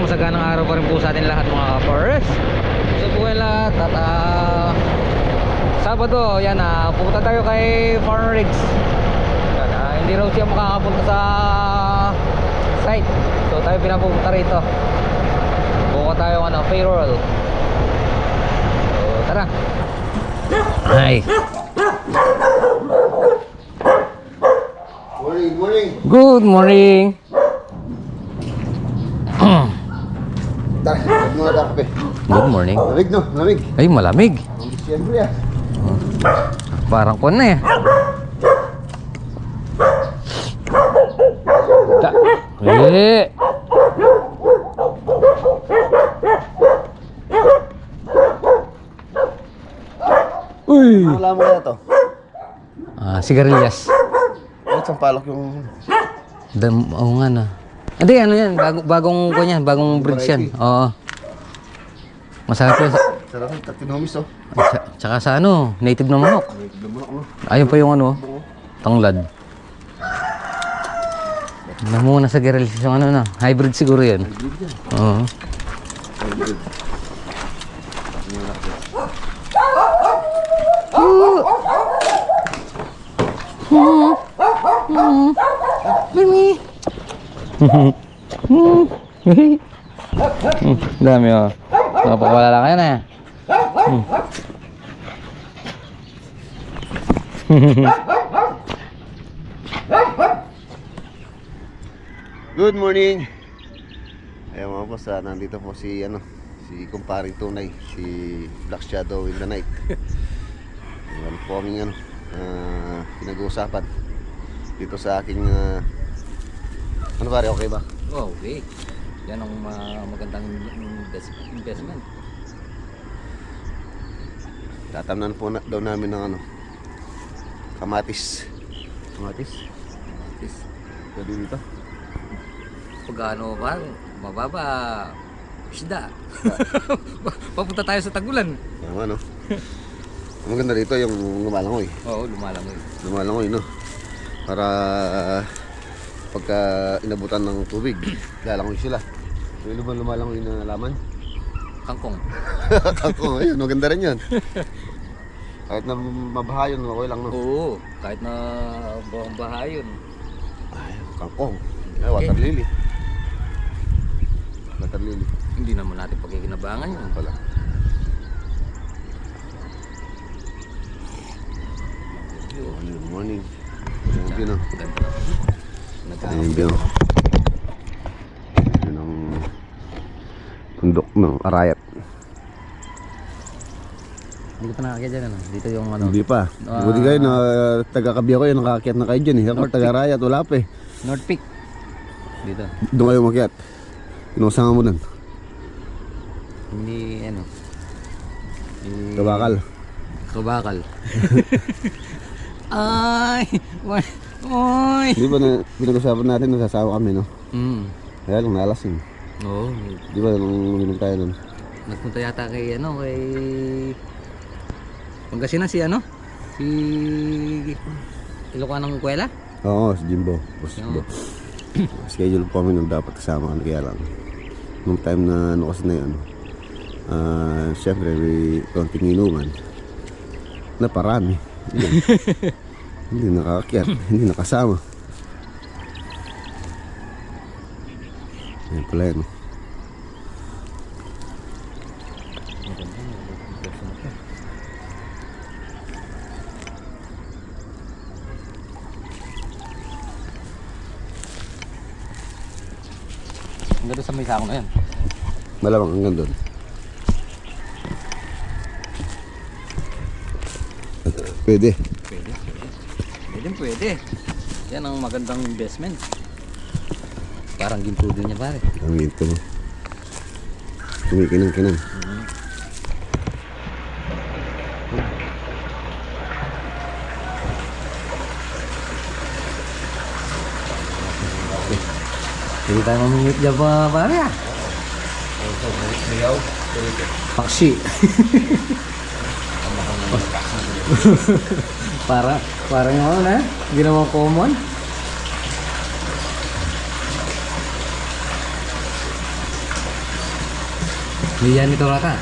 masaganang araw pa rin po sa atin lahat mga ka-forest. So po kayo lahat at Sabado, yan pupunta tayo kay Farm Rigs. Yan, hindi raw siya makakapunta sa site. So tayo pinapupunta rito. Buka tayo payroll. So tara. Hi. Morning, morning. Good morning. Tara, huwag mga takpe. Good morning. Lamig no, lamig. Ay, malamig. Ang Disyembre ah. Parang kon na eh. Eh. Uy. Ano alam mo kaya to? Sigarilyas. Ay, sampalok yung... Oo nga na. Hindi, ano yan, bagong kanyan, bagong breed yan. Oo. Masarap yun. Sarap yung tatinomis oh. Tsaka sa native na manok. Lumunok no. Ayun pa yung tanglad. Namuna sa Geraldis yung hybrid siguro yan. Oo. Mimi. Dami nakapakawala lang kayo na. Good morning. Ayun mga boss, nandito po si si kumparing tunay, si Black Shadow in the night. Meron po kaming pinag-uusapan dito sa aking pare, okay ba? Oh, okay. Yan ang magandang investment. Tatamnan po daw namin ng kamatis. Kamatis. Pwede dito? Pag mababa, isda. Papunta tayo sa Tagulan. Tama no? Ang maganda dito yung lumalangoy. Oo, lumalangoy. Lumalangoy no? Para pagka inabutan ng tubig, lalangoy sila. May lumalangoy na laman? Kangkong. Kangkong, ayun, maganda rin yun. Kahit na mabaha yun, okay lang no? Oo, kahit na baha yun. Ay, kangkong. Ay, water lily. Water lily. Hindi naman natin pagkikinabangan yun Pala. Good morning. Thank you no? Ganda. Thank you. Yun ang bundok ng Arayat. Hindi ko pa nakakita dyan Dito yung Hindi pa. Buti kayo na taga-Kabiyaw kayo, nakaakyat na kayo dyan eh. Ako taga-Arayat, wala pa eh. North Peak. Dito. Doon kayo makyat. Inuusangan mo dun. Hindi Kabakal. Kabakal. Ay! Oy! Di ba na pinag-usapan natin na sasawa kami no? Kaya lang nalasing. Oo. Di ba nung uminom tayo nun? Nagpunta yata kay kay Pangasinan si Ilocanang Kuwela? Oo, si Jimbo. Si Jimbo. Schedule po kami nung dapat kasama kami, kaya lang nung time na kasi na yun, syempre may konting inuman na parami. Hindi nakakakyat, hindi nakasama. Ayan pala yan. Hanggang sa may sako na yan. Malamang hanggang doon. Pwede. Pwede. Yan ang magandang investment. Parang ginto din niya pare. Ang ito mo. Kumikinang-kinang. Hindi tayo mamingit dyan pa pare Paksi. Parang ginawang common. Liyan ito rata.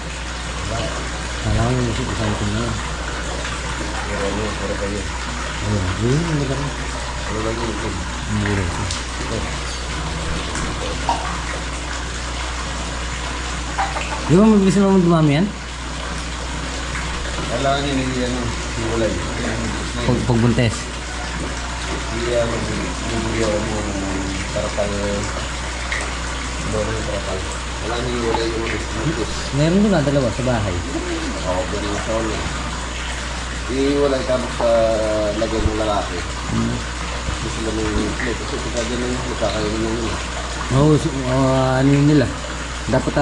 Alam mo musik isang ito na. Ayun, maganda. Di ba mabilis naman dumami yan? Kailangan niya hindi ano, hiwalay. Pagbuntes. Hindi bibigyan mo ng tarapal. Doon yung tarapal. Wala niya hiwalay yung ulit. Meron doon na dalawa sa bahay. Oo, ganun sa ulit. Iiwalay tapos sa lagyan ng lalaki. Gusto sila may plate. Kasi pagka ganun yung magkakaroon ng yun. Oo, ano yun nila. Dapat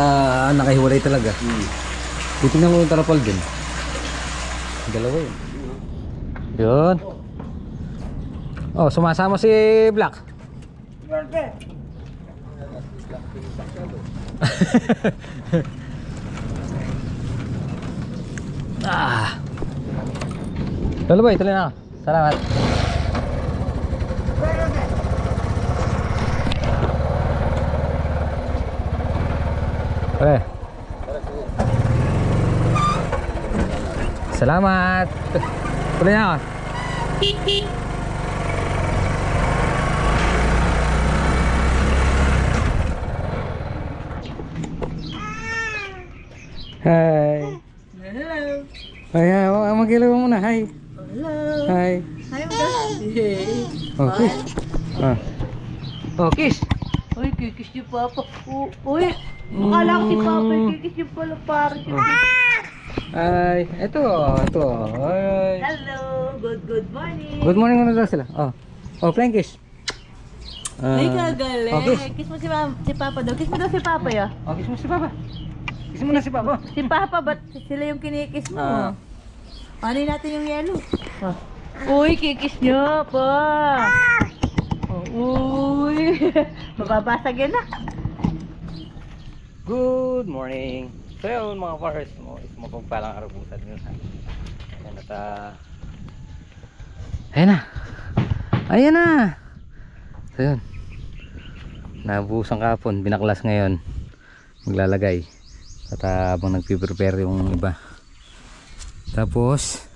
nakahiwalay talaga. Titignan mo yung tarapal din. Dalawa yun. Yun. Oh, sumasama si Black. Tuloy boy, tuloy na ako. Salamat. Salamat. Tuloy na ako. Hi. Hello. Ay, magilaw mo muna. Hi. Hello. Hi. Hi, Hey. Oh, kiss. Oh, kiss. Uy, kikis niyo Papa. Uy, akala ko si Papa kikis niyo pala para si Hi. Ito. Hi. Hello. Good morning. Good morning muna daw sila. Oh, flying kiss. Ay, kagaling. Okay. Kiss mo si Papa daw. Kiss mo daw si Papa ya. Oh, kiss mo si Papa. Kiss mo na si Papa. Si Papa, ba't sila yung kinikis mo? Ano natin yung yellow? Uy, kikis niyo pa. Uy. Mababasag yan na. Good morning. So yun mga farmers mo, mapagpalang araw po sa inyo. Ayan at ayan na. So yun, nabuhos ang kapon, binaklas ngayon, maglalagay at habang nagpiprepare yung iba. Tapos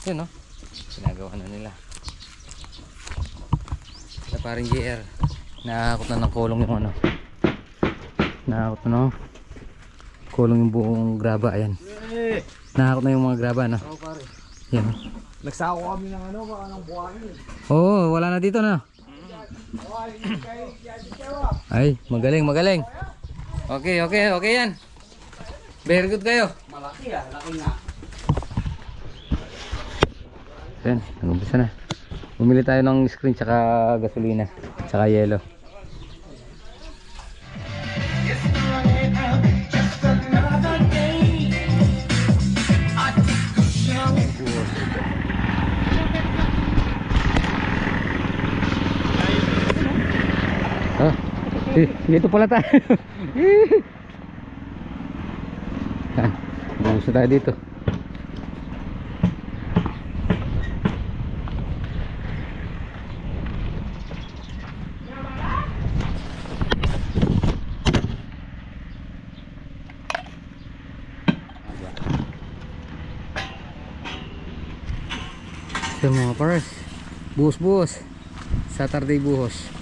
yun, no? Ginagawa na nila sa paring JR. Nakakot na ng kulong yung ano, nakakot na ng kulong yung buong graba. Ayan, nakakot na yung mga graba, no? Yan, Nagsako kami ng ano, baka ng buhangin. oo, wala na dito, no? Ay, magaling. Okay yan. Very good kayo. Malaki laki nga. Yan, nag-umpisa na. Bumili tayo ng screen tsaka gasolina tsaka yelo. Dito pala tayo. Yan, buhos na tayo dito. So mga pares, buhos Saturday buhos.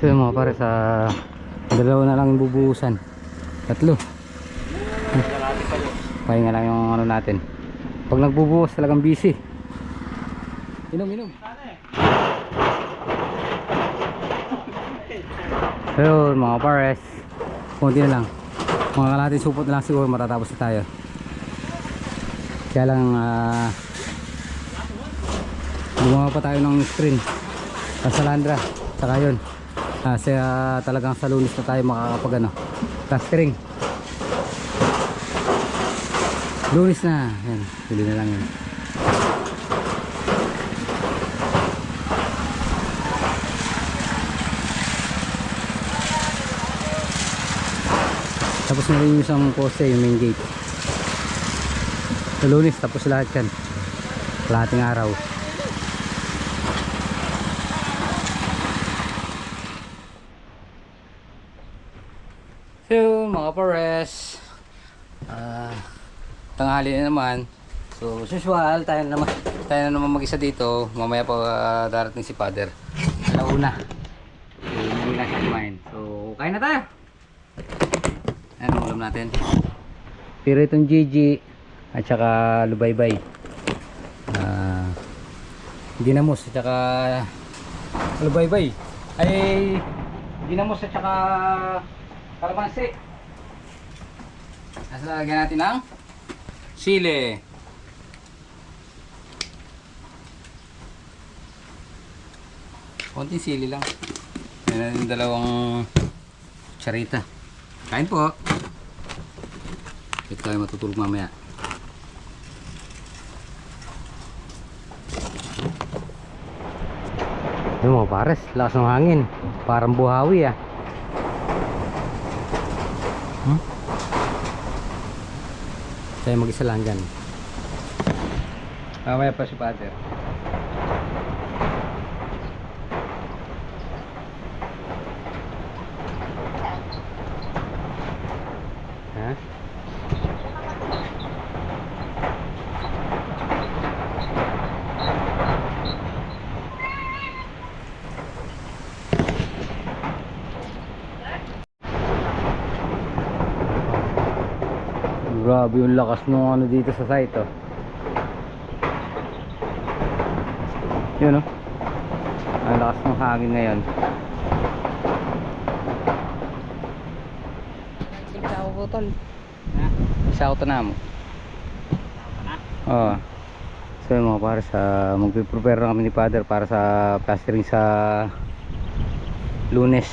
So yun mga pare, sa dalawa na lang yung bubuhusan. Tatlo. Pahinga lang yung ano natin. Pag nagbubuhos talagang busy. Inom. So yun mga pares, konti na lang. Mga kalating supot na lang siguro matatapos na tayo. Kaya lang gumawa pa tayo ng screen sa Landra. Saka yun kasi talagang sa Lunes na tayo makakapag ano, plastering. Lunes na yan, pili na lang yun. Tapos na rin yung isang poste, yung main gate. Sa Lunes tapos lahat yan, kalahating araw. So mga pares, tanghali na naman. So as usual, tayo na naman mag-isa dito. Mamaya pa darating si Father. Alauna. So hindi na siya kumain. So kain na tayo. Ano ulam natin? Piritong Gigi at saka lubaybay. Ginamos at saka lubaybay. Ay ginamos at saka kalamansi. Lagyan natin ng sili. Konting sili lang. Yan natin dalawang charita. Kain po. Ito tayo matutulog mamaya. Yung mga pares, lakas ng hangin. Parang buhawi ah. Tayo mag-isa lang dyan. Mamaya pa si Father. Ha? Grabe yung lakas ng ano dito sa site oh. Yun oh. Ang lakas ng hangin ngayon. Isa ako botol. Isa ako tanamo. Oo. So yung mga para sa magpiprepare na kami ni Father para sa plastering sa Lunes.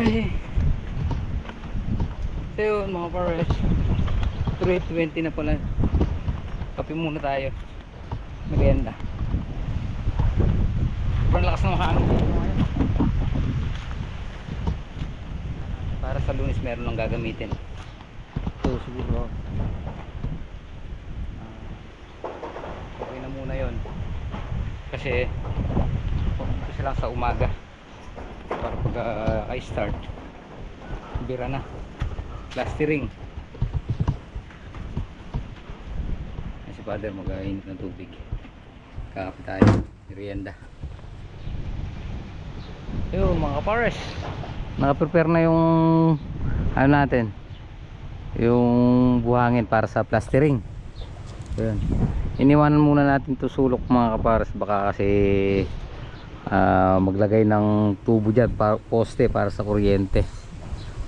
Ay. So yun mga pares, 3:20 na pala. Kape muna tayo, merienda. Sobrang lakas ng hangin ngayon. Para sa Lunes meron lang gagamitin. So siguro okay na muna yon, kasi kasi lang sa umaga para pag I start bira na plastering. Ay, si father mag-init ng tubig, kakape tayo, merienda. Yun mga kapares, naka-prepare na yung ano natin, yung buhangin para sa plastering. Yun, iniwanan muna natin to sulok mga kapares, baka kasi maglagay ng tubo dyan, poste para sa kuryente,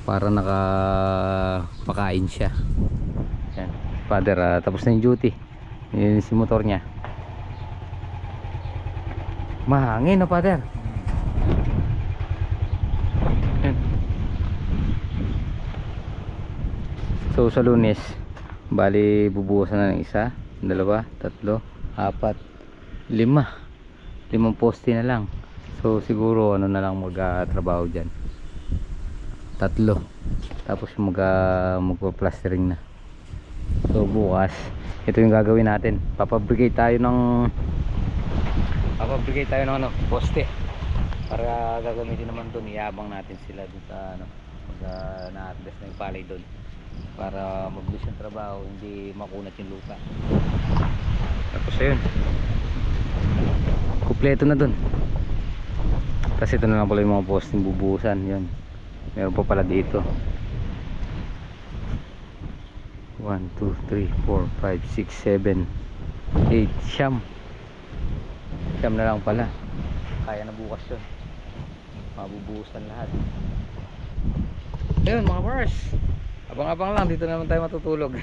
para nakapakain siya. Yan. Father tapos na yung duty, yun si motor niya. Mahangin na father. Yan. So sa Lunes bali bubuhusan na ng 1, 2, 3, 4, 5 poste na lang. So siguro ano na lang magtrabaho dyan, 3, tapos magpa-plastering na. So bukas ito yung gagawin natin, papabrigate tayo ng ano, poste, para gagamitin naman doon, iabang natin sila dun sa ano, pag na-harvest na yung palay doon, para mabilis yung trabaho, hindi makunat yung lupa. Tapos ayun, kumpleto na dun. Kasi ito na lang pala yung mga posting bubuhusan. Yun, meron pa pala dito. 1, 2, 3, 4, 5, 6, 7, 8, siyam na lang pala. Kaya na bukas yun, mabubuhusan lahat. Ayun mga bars, abang-abang lang, dito naman tayo matutulog.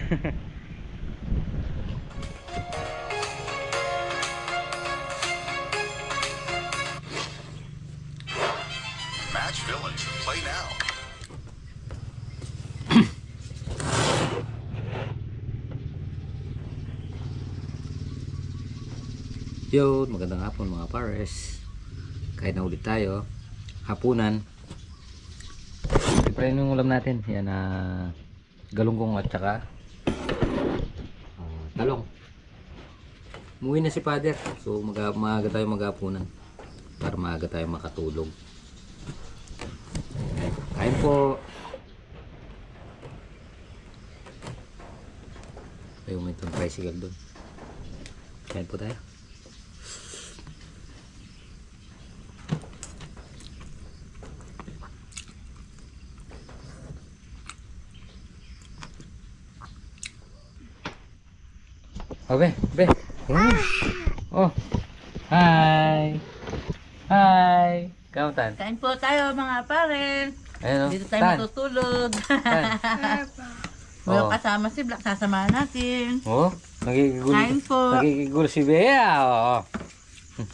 Match Villains. Play now. Yo, magandang hapon mga pares. Kain na ulit tayo, hapunan. Siyempre yung ulam natin, yan galunggong at saka talong. Umuwi na si father, so maaga tayo maghapunan para maaga tayo makatulog. Kain po. Ayun, may itong tricycle doon. Kain po tayo. Oh, be. Oh. Hi. Hi. Kamutan? Kain po tayo mga pare. Ayun, Dito tayo matutulog. Walang kasama si Black, sasamahan natin. Oh, Kain po. nagigigul si Bea.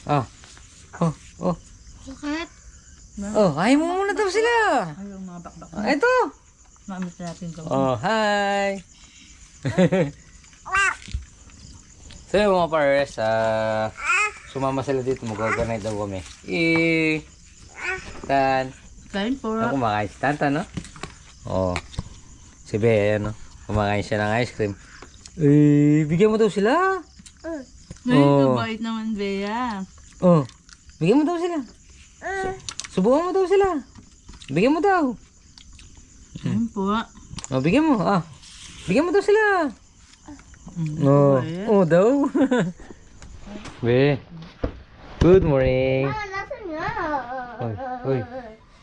Oh. Bakit? Oh, ayaw mo muna daw sila. Ayaw mga bakbak. Ito. Maamis natin ito. Oh, hi. So yung mga pares, sumama sila dito, mag-organize daw kami. Tan. Kain po. Ako kumakain si Tanta, no? Oh. Si Bea, no? Kumakain siya ng ice cream. Bigyan mo daw sila. Ito, bait naman, Bea. Oh. Bigyan mo daw sila. Subukan mo daw sila. Bigyan mo daw. Kain po. Oh, bigyan mo. Bigyan mo daw sila. Oh daw. Be. Good morning. Oy.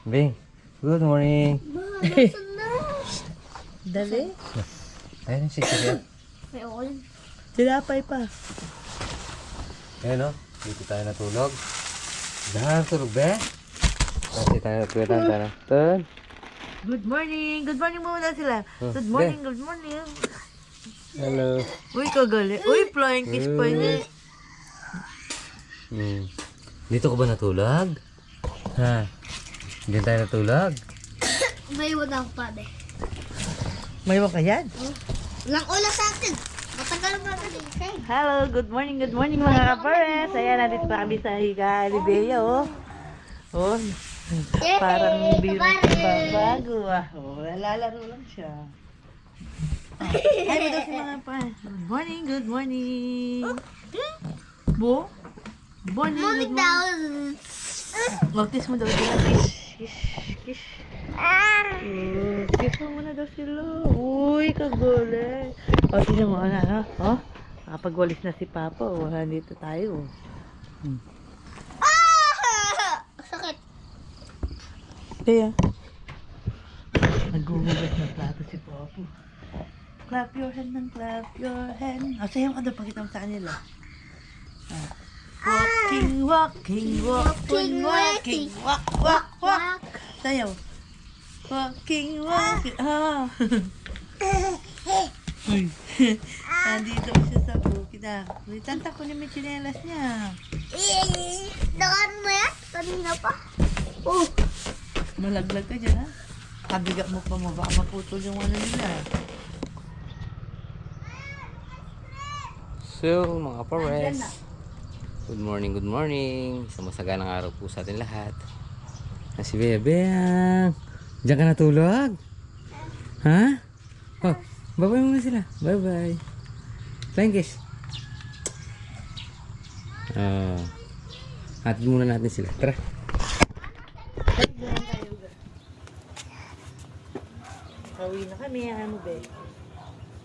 Be. Good morning. Dali. Ayun si Sir. Tilapay pa. Ayun, no? Dito tayo natulog. Dahan tulog, Be. Kasi tayo natulog. Turn. Good morning. Good morning muna sila. Good morning, good morning. Hello. Uy, kagali. Uy, flying kiss pa niya. Dito ka ba natulog? Ha? Diyan tayo natulog? May wala pa de. May ka yan? Walang ulam sa atin. Matagal ba ka din? Hello, good morning mga kapares. Ayan, nandito pa kami sa Higa Alibea, oh. Oh, parang bago ah. Oh, lalaro lang siya. Ay, may daw si mga kapares. Good morning. Bo? Good morning, good morning. Kiss mo daw sila. Kiss. Kiss mo muna daw sila. Uy, kagulit. O, tignan mo, ano? O, nakapagwalis na si Papa. O, nandito tayo. Sakit. Kaya, naghuhugas ng plato si Papa. Clap your hand and clap your hand. O, sayo ka daw, pakita mo sa kanila. Walking, walking, walking, walking, walk, walk, walk. Sayo. Walking, walking. Ah. Uy. Nandito siya sa bukid ah. Uy, tanta ko naman chinelas niya. Nakan mo yan? Kanina pa. Oh. Malaglag ka dyan ha. Kabigat mo pa mo. Baka maputol yung ano nila. So, mga pares. Good morning. Isang masaganang araw po sa atin lahat. Si Bebeng. Diyan ka natulog? Ha? Oh, bye-bye muna sila. Bye-bye. Flying kiss. Hatid muna natin sila. Tara. Kauwi na kami. Ano ba?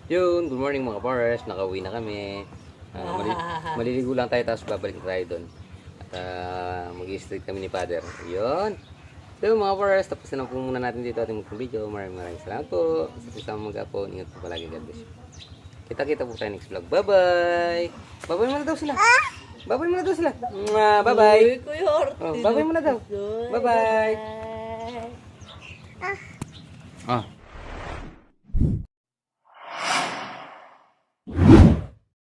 Yun, good morning mga pares. Nakauwi na kami. Maliligo lang tayo tapos babalik na tayo doon. At mag-i-street kami ni Father. Yun. So mga pares, tapos na po muna natin dito ating video. Maraming salamat po. Sa isang mag-apon. Ingat po palagi. God bless you. Kita-kita po tayo next vlog. Bye-bye. Bye-bye muna daw sila. Bye-bye muna daw sila. Bye-bye. Bye-bye muna daw. Bye-bye. Ah.